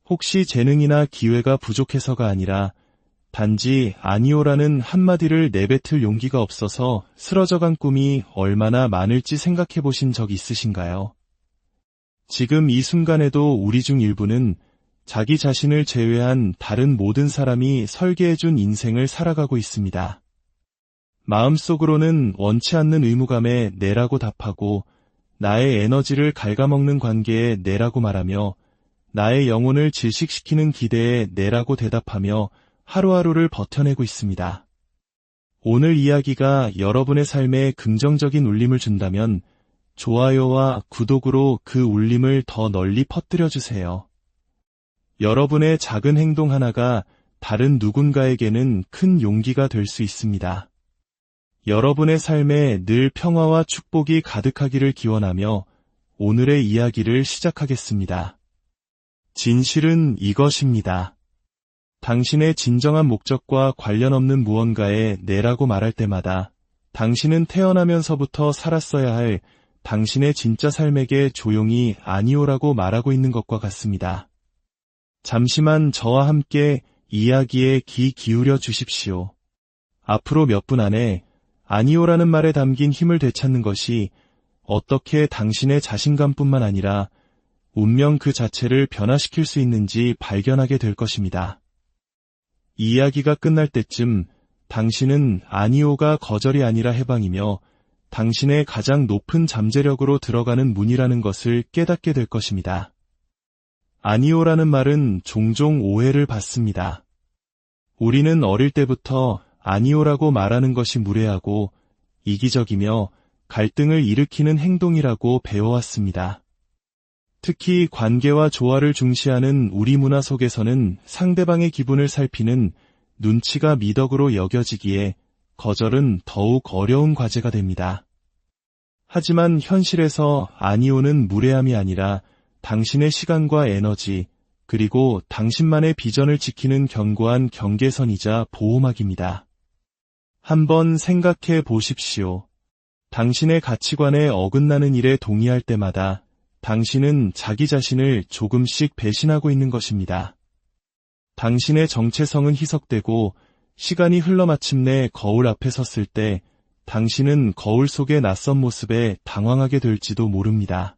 혹시 재능이나 기회가 부족해서가 아니라 단지 아니오라는 한마디를 내뱉을 용기가 없어서 쓰러져간 꿈이 얼마나 많을지 생각해 보신 적 있으신가요? 지금 이 순간에도 우리 중 일부는 자기 자신을 제외한 다른 모든 사람이 설계해준 인생을 살아가고 있습니다. 마음속으로는 원치 않는 의무감에 내라고 답하고 나의 에너지를 갉아먹는 관계에 내라고 말하며 나의 영혼을 질식시키는 기대에 내라고 대답하며 하루하루를 버텨내고 있습니다. 오늘 이야기가 여러분의 삶에 긍정적인 울림을 준다면 좋아요와 구독으로 그 울림을 더 널리 퍼뜨려주세요. 여러분의 작은 행동 하나가 다른 누군가에게는 큰 용기가 될 수 있습니다. 여러분의 삶에 늘 평화와 축복이 가득하기를 기원하며 오늘의 이야기를 시작하겠습니다. 진실은 이것입니다. 당신의 진정한 목적과 관련 없는 무언가에 내라고 말할 때마다 당신은 태어나면서부터 살았어야 할 당신의 진짜 삶에게 조용히 아니오라고 말하고 있는 것과 같습니다. 잠시만 저와 함께 이야기에 귀 기울여 주십시오. 앞으로 몇 분 안에 아니오라는 말에 담긴 힘을 되찾는 것이 어떻게 당신의 자신감뿐만 아니라 운명 그 자체를 변화시킬 수 있는지 발견하게 될 것입니다. 이야기가 끝날 때쯤 당신은 아니오가 거절이 아니라 해방이며 당신의 가장 높은 잠재력으로 들어가는 문이라는 것을 깨닫게 될 것입니다. 아니오라는 말은 종종 오해를 받습니다. 우리는 어릴 때부터 아니오라고 말하는 것이 무례하고 이기적이며 갈등을 일으키는 행동이라고 배워왔습니다. 특히 관계와 조화를 중시하는 우리 문화 속에서는 상대방의 기분을 살피는 눈치가 미덕으로 여겨지기에 거절은 더욱 어려운 과제가 됩니다. 하지만 현실에서 아니오는 무례함이 아니라 당신의 시간과 에너지, 그리고 당신만의 비전을 지키는 견고한 경계선이자 보호막입니다. 한번 생각해 보십시오. 당신의 가치관에 어긋나는 일에 동의할 때마다 당신은 자기 자신을 조금씩 배신하고 있는 것입니다. 당신의 정체성은 희석되고 시간이 흘러 마침내 거울 앞에 섰을 때 당신은 거울 속의 낯선 모습에 당황하게 될지도 모릅니다.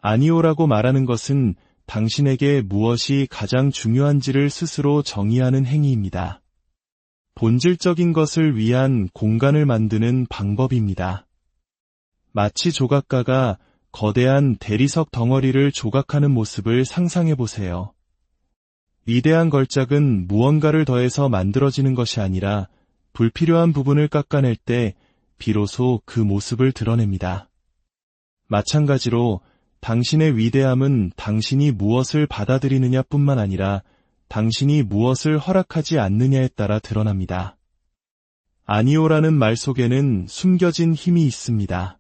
아니오라고 말하는 것은 당신에게 무엇이 가장 중요한지를 스스로 정의하는 행위입니다. 본질적인 것을 위한 공간을 만드는 방법입니다. 마치 조각가가 거대한 대리석 덩어리를 조각하는 모습을 상상해 보세요. 위대한 걸작은 무언가를 더해서 만들어지는 것이 아니라 불필요한 부분을 깎아낼 때 비로소 그 모습을 드러냅니다. 마찬가지로 당신의 위대함은 당신이 무엇을 받아들이느냐뿐만 아니라 당신이 무엇을 허락하지 않느냐에 따라 드러납니다. 아니오라는 말 속에는 숨겨진 힘이 있습니다.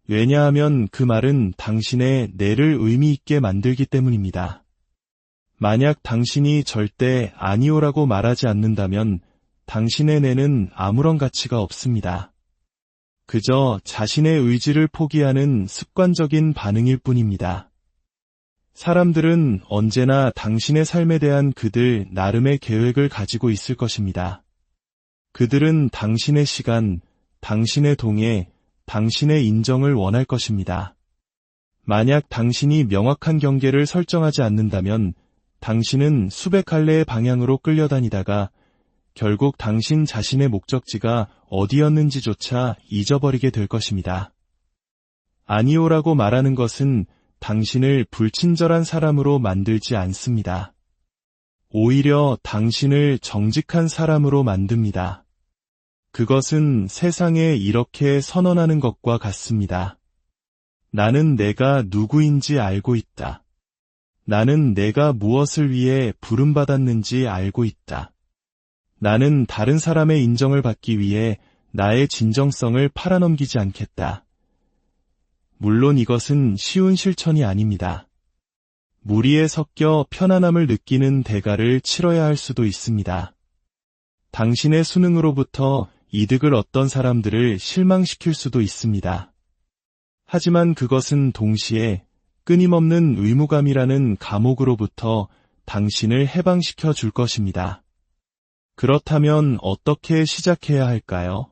왜냐하면 그 말은 당신의 내를 의미 있게 만들기 때문입니다. 만약 당신이 절대 아니오라고 말하지 않는다면 당신의 내는 아무런 가치가 없습니다. 그저 자신의 의지를 포기하는 습관적인 반응일 뿐입니다. 사람들은 언제나 당신의 삶에 대한 그들 나름의 계획을 가지고 있을 것입니다. 그들은 당신의 시간, 당신의 동의, 당신의 인정을 원할 것입니다. 만약 당신이 명확한 경계를 설정하지 않는다면 당신은 수백 갈래의 방향으로 끌려다니다가 결국 당신 자신의 목적지가 어디였는지조차 잊어버리게 될 것입니다. 아니오라고 말하는 것은 당신을 불친절한 사람으로 만들지 않습니다. 오히려 당신을 정직한 사람으로 만듭니다. 그것은 세상에 이렇게 선언하는 것과 같습니다. 나는 내가 누구인지 알고 있다. 나는 내가 무엇을 위해 부름받았는지 알고 있다. 나는 다른 사람의 인정을 받기 위해 나의 진정성을 팔아넘기지 않겠다. 물론 이것은 쉬운 실천이 아닙니다. 무리에 섞여 편안함을 느끼는 대가를 치러야 할 수도 있습니다. 당신의 수능으로부터 이득을 얻던 사람들을 실망시킬 수도 있습니다. 하지만 그것은 동시에 끊임없는 의무감이라는 감옥으로부터 당신을 해방시켜 줄 것입니다. 그렇다면 어떻게 시작해야 할까요?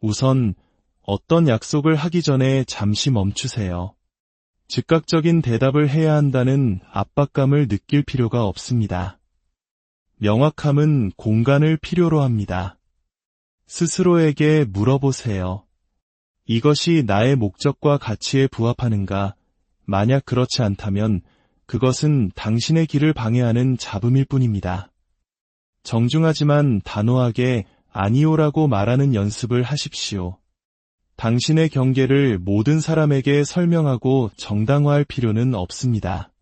우선 어떤 약속을 하기 전에 잠시 멈추세요. 즉각적인 대답을 해야 한다는 압박감을 느낄 필요가 없습니다. 명확함은 공간을 필요로 합니다. 스스로에게 물어보세요. 이것이 나의 목적과 가치에 부합하는가? 만약 그렇지 않다면 그것은 당신의 길을 방해하는 잡음일 뿐입니다. 정중하지만 단호하게 아니오라고 말하는 연습을 하십시오. 당신의 경계를 모든 사람에게 설명하고 정당화할 필요는 없습니다.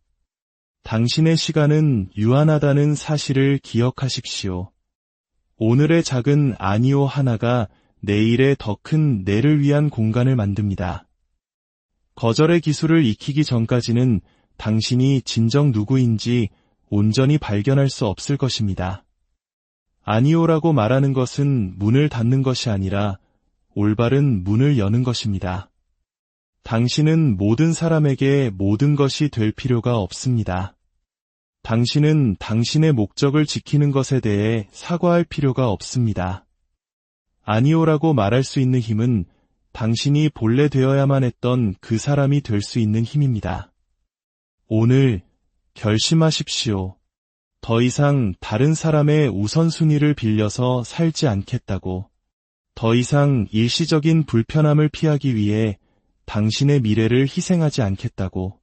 당신의 시간은 유한하다는 사실을 기억하십시오. 오늘의 작은 아니오 하나가 내일의 더 큰 내를 위한 공간을 만듭니다. 거절의 기술을 익히기 전까지는 당신이 진정 누구인지 온전히 발견할 수 없을 것입니다. 아니오라고 말하는 것은 문을 닫는 것이 아니라 올바른 문을 여는 것입니다. 당신은 모든 사람에게 모든 것이 될 필요가 없습니다. 당신은 당신의 목적을 지키는 것에 대해 사과할 필요가 없습니다. 아니오라고 말할 수 있는 힘은 당신이 본래 되어야만 했던 그 사람이 될 수 있는 힘입니다. 오늘 결심하십시오. 더 이상 다른 사람의 우선순위를 빌려서 살지 않겠다고. 더 이상 일시적인 불편함을 피하기 위해 당신의 미래를 희생하지 않겠다고.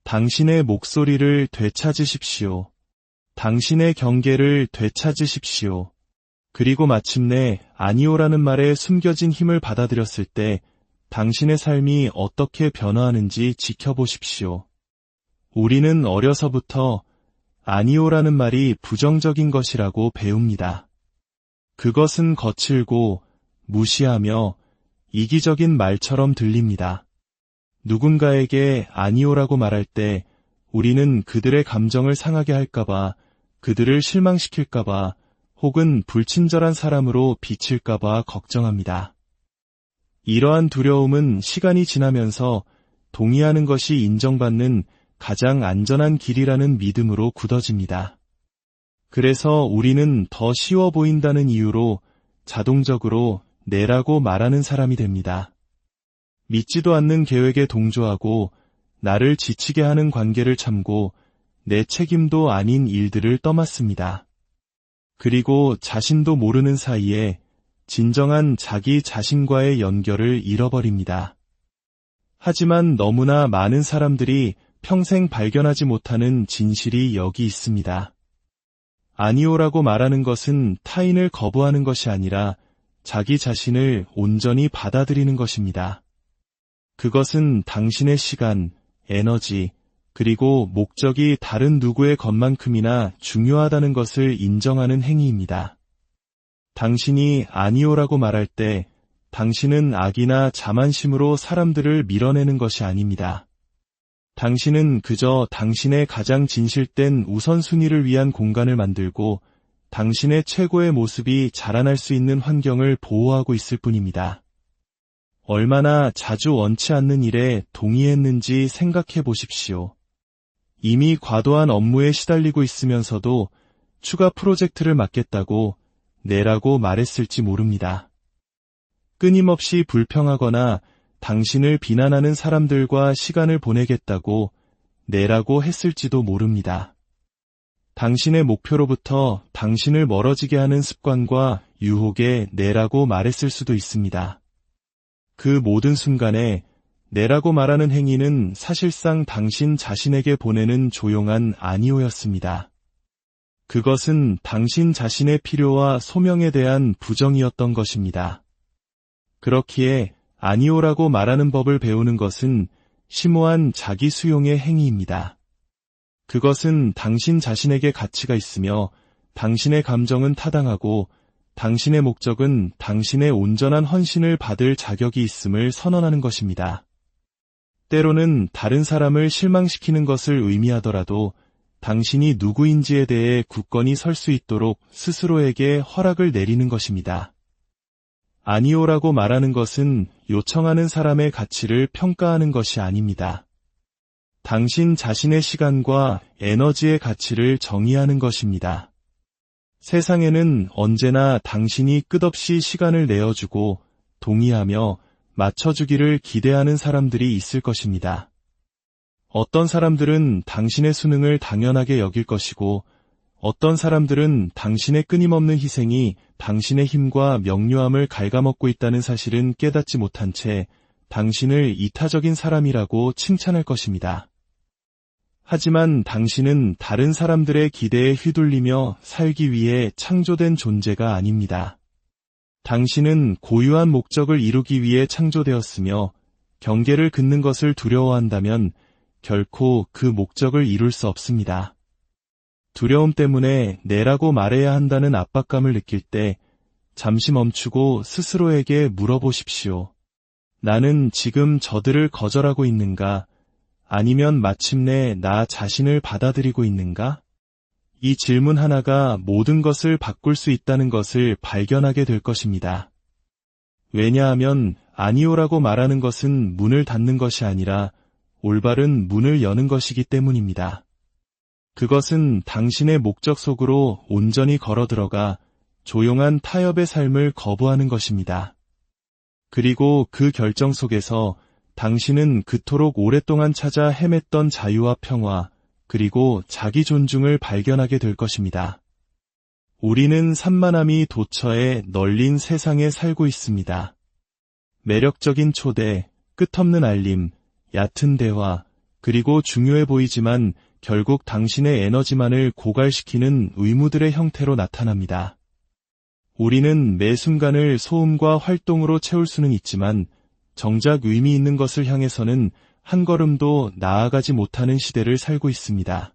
당신의 목소리를 되찾으십시오. 당신의 경계를 되찾으십시오. 그리고 마침내 아니오라는 말에 숨겨진 힘을 받아들였을 때 당신의 삶이 어떻게 변화하는지 지켜보십시오. 우리는 어려서부터 아니오라는 말이 부정적인 것이라고 배웁니다. 그것은 거칠고 무시하며 이기적인 말처럼 들립니다. 누군가에게 아니오라고 말할 때 우리는 그들의 감정을 상하게 할까봐, 그들을 실망시킬까봐, 혹은 불친절한 사람으로 비칠까봐 걱정합니다. 이러한 두려움은 시간이 지나면서 동의하는 것이 인정받는 가장 안전한 길이라는 믿음으로 굳어집니다. 그래서 우리는 더 쉬워 보인다는 이유로 자동적으로 내라고 말하는 사람이 됩니다. 믿지도 않는 계획에 동조하고 나를 지치게 하는 관계를 참고 내 책임도 아닌 일들을 떠맡습니다. 그리고 자신도 모르는 사이에 진정한 자기 자신과의 연결을 잃어버립니다. 하지만 너무나 많은 사람들이 평생 발견하지 못하는 진실이 여기 있습니다. 아니오라고 말하는 것은 타인을 거부하는 것이 아니라 자기 자신을 온전히 받아들이는 것입니다. 그것은 당신의 시간, 에너지, 그리고 목적이 다른 누구의 것만큼이나 중요하다는 것을 인정하는 행위입니다. 당신이 아니오라고 말할 때 당신은 악이나 자만심으로 사람들을 밀어내는 것이 아닙니다. 당신은 그저 당신의 가장 진실된 우선순위를 위한 공간을 만들고 당신의 최고의 모습이 자라날 수 있는 환경을 보호하고 있을 뿐입니다. 얼마나 자주 원치 않는 일에 동의했는지 생각해 보십시오. 이미 과도한 업무에 시달리고 있으면서도 추가 프로젝트를 맡겠다고 내라고 말했을지 모릅니다. 끊임없이 불평하거나 당신을 비난하는 사람들과 시간을 보내겠다고 내라고 했을지도 모릅니다. 당신의 목표로부터 당신을 멀어지게 하는 습관과 유혹에 내라고 말했을 수도 있습니다. 그 모든 순간에 내라고 말하는 행위는 사실상 당신 자신에게 보내는 조용한 아니오였습니다. 그것은 당신 자신의 필요와 소명에 대한 부정이었던 것입니다. 그렇기에 아니오라고 말하는 법을 배우는 것은 심오한 자기 수용의 행위입니다. 그것은 당신 자신에게 가치가 있으며 당신의 감정은 타당하고 당신의 목적은 당신의 온전한 헌신을 받을 자격이 있음을 선언하는 것입니다. 때로는 다른 사람을 실망시키는 것을 의미하더라도 당신이 누구인지에 대해 굳건히 설 수 있도록 스스로에게 허락을 내리는 것입니다. 아니오라고 말하는 것은 요청하는 사람의 가치를 평가하는 것이 아닙니다. 당신 자신의 시간과 에너지의 가치를 정의하는 것입니다. 세상에는 언제나 당신이 끝없이 시간을 내어주고 동의하며 맞춰주기를 기대하는 사람들이 있을 것입니다. 어떤 사람들은 당신의 수능을 당연하게 여길 것이고 어떤 사람들은 당신의 끊임없는 희생이 당신의 힘과 명료함을 갉아먹고 있다는 사실은 깨닫지 못한 채 당신을 이타적인 사람이라고 칭찬할 것입니다. 하지만 당신은 다른 사람들의 기대에 휘둘리며 살기 위해 창조된 존재가 아닙니다. 당신은 고유한 목적을 이루기 위해 창조되었으며 경계를 긋는 것을 두려워한다면 결코 그 목적을 이룰 수 없습니다. 두려움 때문에 내라고 말해야 한다는 압박감을 느낄 때 잠시 멈추고 스스로에게 물어보십시오. 나는 지금 저들을 거절하고 있는가? 아니면 마침내 나 자신을 받아들이고 있는가? 이 질문 하나가 모든 것을 바꿀 수 있다는 것을 발견하게 될 것입니다. 왜냐하면 아니오라고 말하는 것은 문을 닫는 것이 아니라 올바른 문을 여는 것이기 때문입니다. 그것은 당신의 목적 속으로 온전히 걸어 들어가 조용한 타협의 삶을 거부하는 것입니다. 그리고 그 결정 속에서 당신은 그토록 오랫동안 찾아 헤맸던 자유와 평화, 그리고 자기 존중을 발견하게 될 것입니다. 우리는 산만함이 도처에 널린 세상에 살고 있습니다. 매력적인 초대, 끝없는 알림, 얕은 대화, 그리고 중요해 보이지만 결국 당신의 에너지만을 고갈시키는 의무들의 형태로 나타납니다. 우리는 매 순간을 소음과 활동으로 채울 수는 있지만 정작 의미 있는 것을 향해서는 한 걸음도 나아가지 못하는 시대를 살고 있습니다.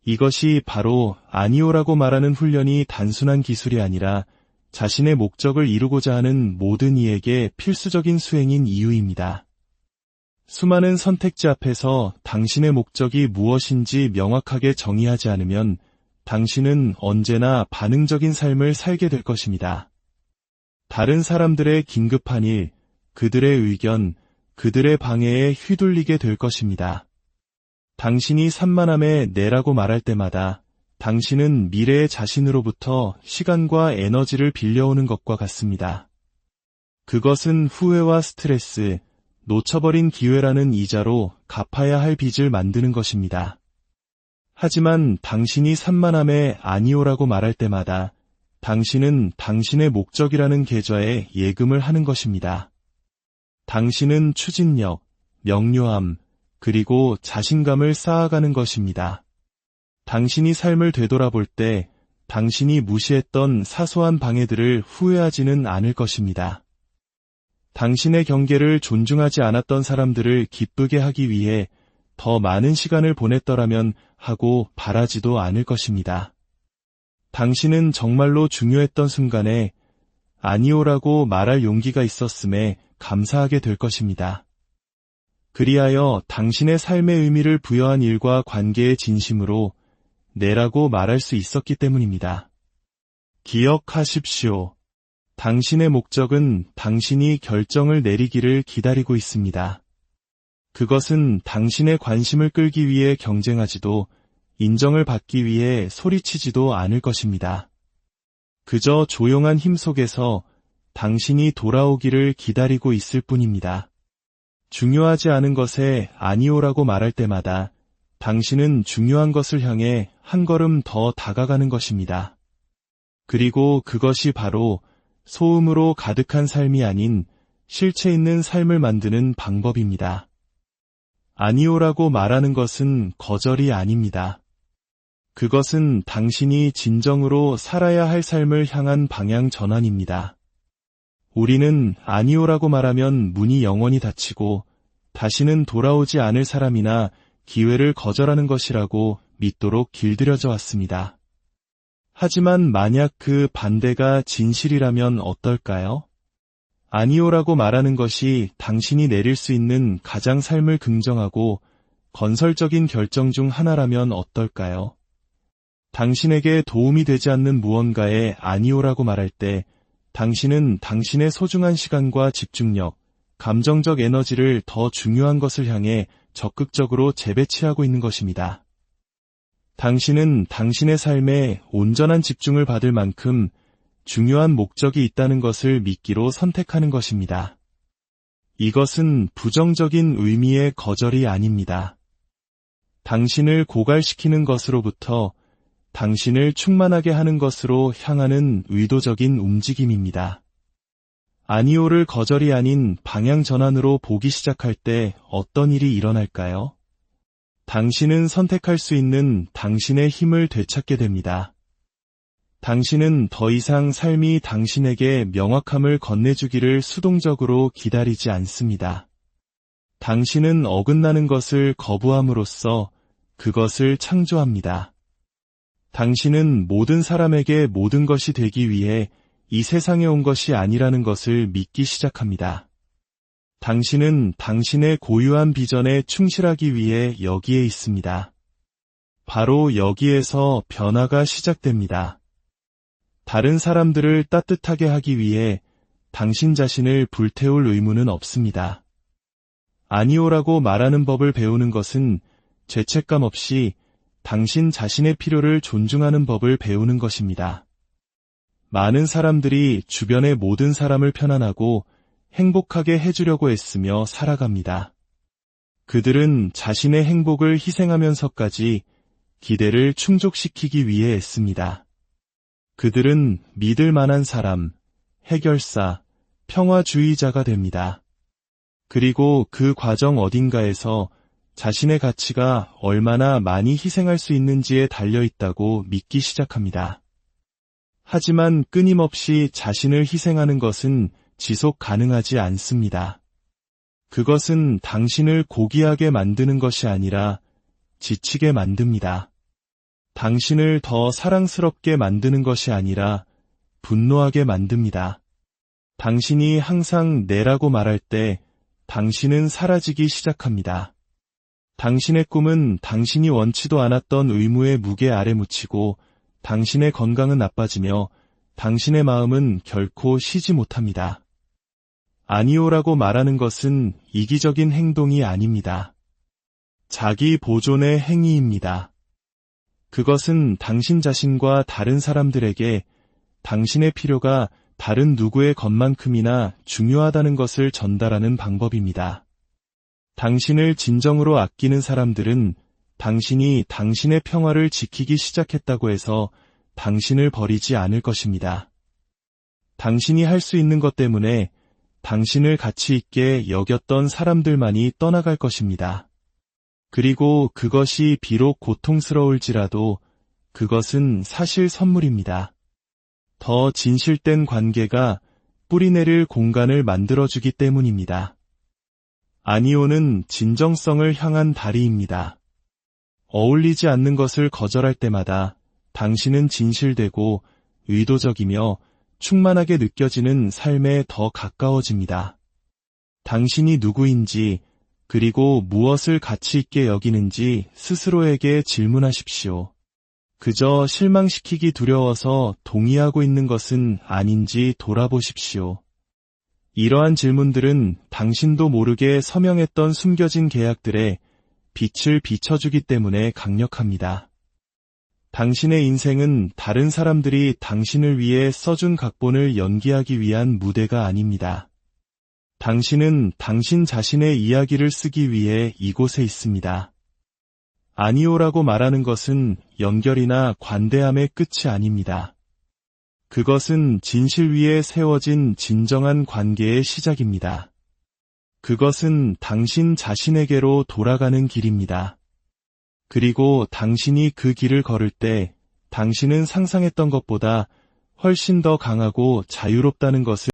이것이 바로 아니오라고 말하는 훈련이 단순한 기술이 아니라 자신의 목적을 이루고자 하는 모든 이에게 필수적인 수행인 이유입니다. 수많은 선택지 앞에서 당신의 목적이 무엇인지 명확하게 정의하지 않으면 당신은 언제나 반응적인 삶을 살게 될 것입니다. 다른 사람들의 긴급한 일, 그들의 의견, 그들의 방해에 휘둘리게 될 것입니다. 당신이 산만함에 내라고 말할 때마다 당신은 미래의 자신으로부터 시간과 에너지를 빌려오는 것과 같습니다. 그것은 후회와 스트레스, 놓쳐버린 기회라는 이자로 갚아야 할 빚을 만드는 것입니다. 하지만 당신이 산만함에 아니오라고 말할 때마다 당신은 당신의 목적이라는 계좌에 예금을 하는 것입니다. 당신은 추진력, 명료함, 그리고 자신감을 쌓아가는 것입니다. 당신이 삶을 되돌아볼 때 당신이 무시했던 사소한 방해들을 후회하지는 않을 것입니다. 당신의 경계를 존중하지 않았던 사람들을 기쁘게 하기 위해 더 많은 시간을 보냈더라면 하고 바라지도 않을 것입니다. 당신은 정말로 중요했던 순간에 아니오라고 말할 용기가 있었음에 감사하게 될 것입니다. 그리하여 당신의 삶의 의미를 부여한 일과 관계의 진심으로 내라고 말할 수 있었기 때문입니다. 기억하십시오. 당신의 목적은 당신이 결정을 내리기를 기다리고 있습니다. 그것은 당신의 관심을 끌기 위해 경쟁하지도 인정을 받기 위해 소리치지도 않을 것입니다. 그저 조용한 힘 속에서 당신이 돌아오기를 기다리고 있을 뿐입니다. 중요하지 않은 것에 아니오라고 말할 때마다 당신은 중요한 것을 향해 한 걸음 더 다가가는 것입니다. 그리고 그것이 바로 소음으로 가득한 삶이 아닌 실체 있는 삶을 만드는 방법입니다. 아니오라고 말하는 것은 거절이 아닙니다. 그것은 당신이 진정으로 살아야 할 삶을 향한 방향 전환입니다. 우리는 아니오라고 말하면 문이 영원히 닫히고 다시는 돌아오지 않을 사람이나 기회를 거절하는 것이라고 믿도록 길들여져 왔습니다. 하지만 만약 그 반대가 진실이라면 어떨까요? 아니오라고 말하는 것이 당신이 내릴 수 있는 가장 삶을 긍정하고 건설적인 결정 중 하나라면 어떨까요? 당신에게 도움이 되지 않는 무언가에 아니오라고 말할 때 당신은 당신의 소중한 시간과 집중력, 감정적 에너지를 더 중요한 것을 향해 적극적으로 재배치하고 있는 것입니다. 당신은 당신의 삶에 온전한 집중을 받을 만큼 중요한 목적이 있다는 것을 믿기로 선택하는 것입니다. 이것은 부정적인 의미의 거절이 아닙니다. 당신을 고갈시키는 것으로부터 당신을 충만하게 하는 것으로 향하는 의도적인 움직임입니다. 아니오를 거절이 아닌 방향 전환으로 보기 시작할 때 어떤 일이 일어날까요? 당신은 선택할 수 있는 당신의 힘을 되찾게 됩니다. 당신은 더 이상 삶이 당신에게 명확함을 건네주기를 수동적으로 기다리지 않습니다. 당신은 어긋나는 것을 거부함으로써 그것을 창조합니다. 당신은 모든 사람에게 모든 것이 되기 위해 이 세상에 온 것이 아니라는 것을 믿기 시작합니다. 당신은 당신의 고유한 비전에 충실하기 위해 여기에 있습니다. 바로 여기에서 변화가 시작됩니다. 다른 사람들을 따뜻하게 하기 위해 당신 자신을 불태울 의무는 없습니다. 아니오라고 말하는 법을 배우는 것은 죄책감 없이 당신 자신의 필요를 존중하는 법을 배우는 것입니다. 많은 사람들이 주변의 모든 사람을 편안하고 행복하게 해주려고 애쓰며 살아갑니다. 그들은 자신의 행복을 희생하면서까지 기대를 충족시키기 위해 애씁니다. 그들은 믿을 만한 사람, 해결사, 평화주의자가 됩니다. 그리고 그 과정 어딘가에서 자신의 가치가 얼마나 많이 희생할 수 있는지에 달려있다고 믿기 시작합니다. 하지만 끊임없이 자신을 희생하는 것은 지속 가능하지 않습니다. 그것은 당신을 고귀하게 만드는 것이 아니라 지치게 만듭니다. 당신을 더 사랑스럽게 만드는 것이 아니라 분노하게 만듭니다. 당신이 항상 내라고 말할 때 당신은 사라지기 시작합니다. 당신의 꿈은 당신이 원치도 않았던 의무의 무게 아래 묻히고 당신의 건강은 나빠지며 당신의 마음은 결코 쉬지 못합니다. 아니오라고 말하는 것은 이기적인 행동이 아닙니다. 자기 보존의 행위입니다. 그것은 당신 자신과 다른 사람들에게 당신의 필요가 다른 누구의 것만큼이나 중요하다는 것을 전달하는 방법입니다. 당신을 진정으로 아끼는 사람들은 당신이 당신의 평화를 지키기 시작했다고 해서 당신을 버리지 않을 것입니다. 당신이 할 수 있는 것 때문에 당신을 가치 있게 여겼던 사람들만이 떠나갈 것입니다. 그리고 그것이 비록 고통스러울지라도 그것은 사실 선물입니다. 더 진실된 관계가 뿌리내릴 공간을 만들어주기 때문입니다. 아니오는 진정성을 향한 다리입니다. 어울리지 않는 것을 거절할 때마다 당신은 진실되고 의도적이며 충만하게 느껴지는 삶에 더 가까워집니다. 당신이 누구인지 그리고 무엇을 가치 있게 여기는지 스스로에게 질문하십시오. 그저 실망시키기 두려워서 동의하고 있는 것은 아닌지 돌아보십시오. 이러한 질문들은 당신도 모르게 서명했던 숨겨진 계약들에 빛을 비춰주기 때문에 강력합니다. 당신의 인생은 다른 사람들이 당신을 위해 써준 각본을 연기하기 위한 무대가 아닙니다. 당신은 당신 자신의 이야기를 쓰기 위해 이곳에 있습니다. 아니오라고 말하는 것은 연결이나 관대함의 끝이 아닙니다. 그것은 진실 위에 세워진 진정한 관계의 시작입니다. 그것은 당신 자신에게로 돌아가는 길입니다. 그리고 당신이 그 길을 걸을 때 당신은 상상했던 것보다 훨씬 더 강하고 자유롭다는 것을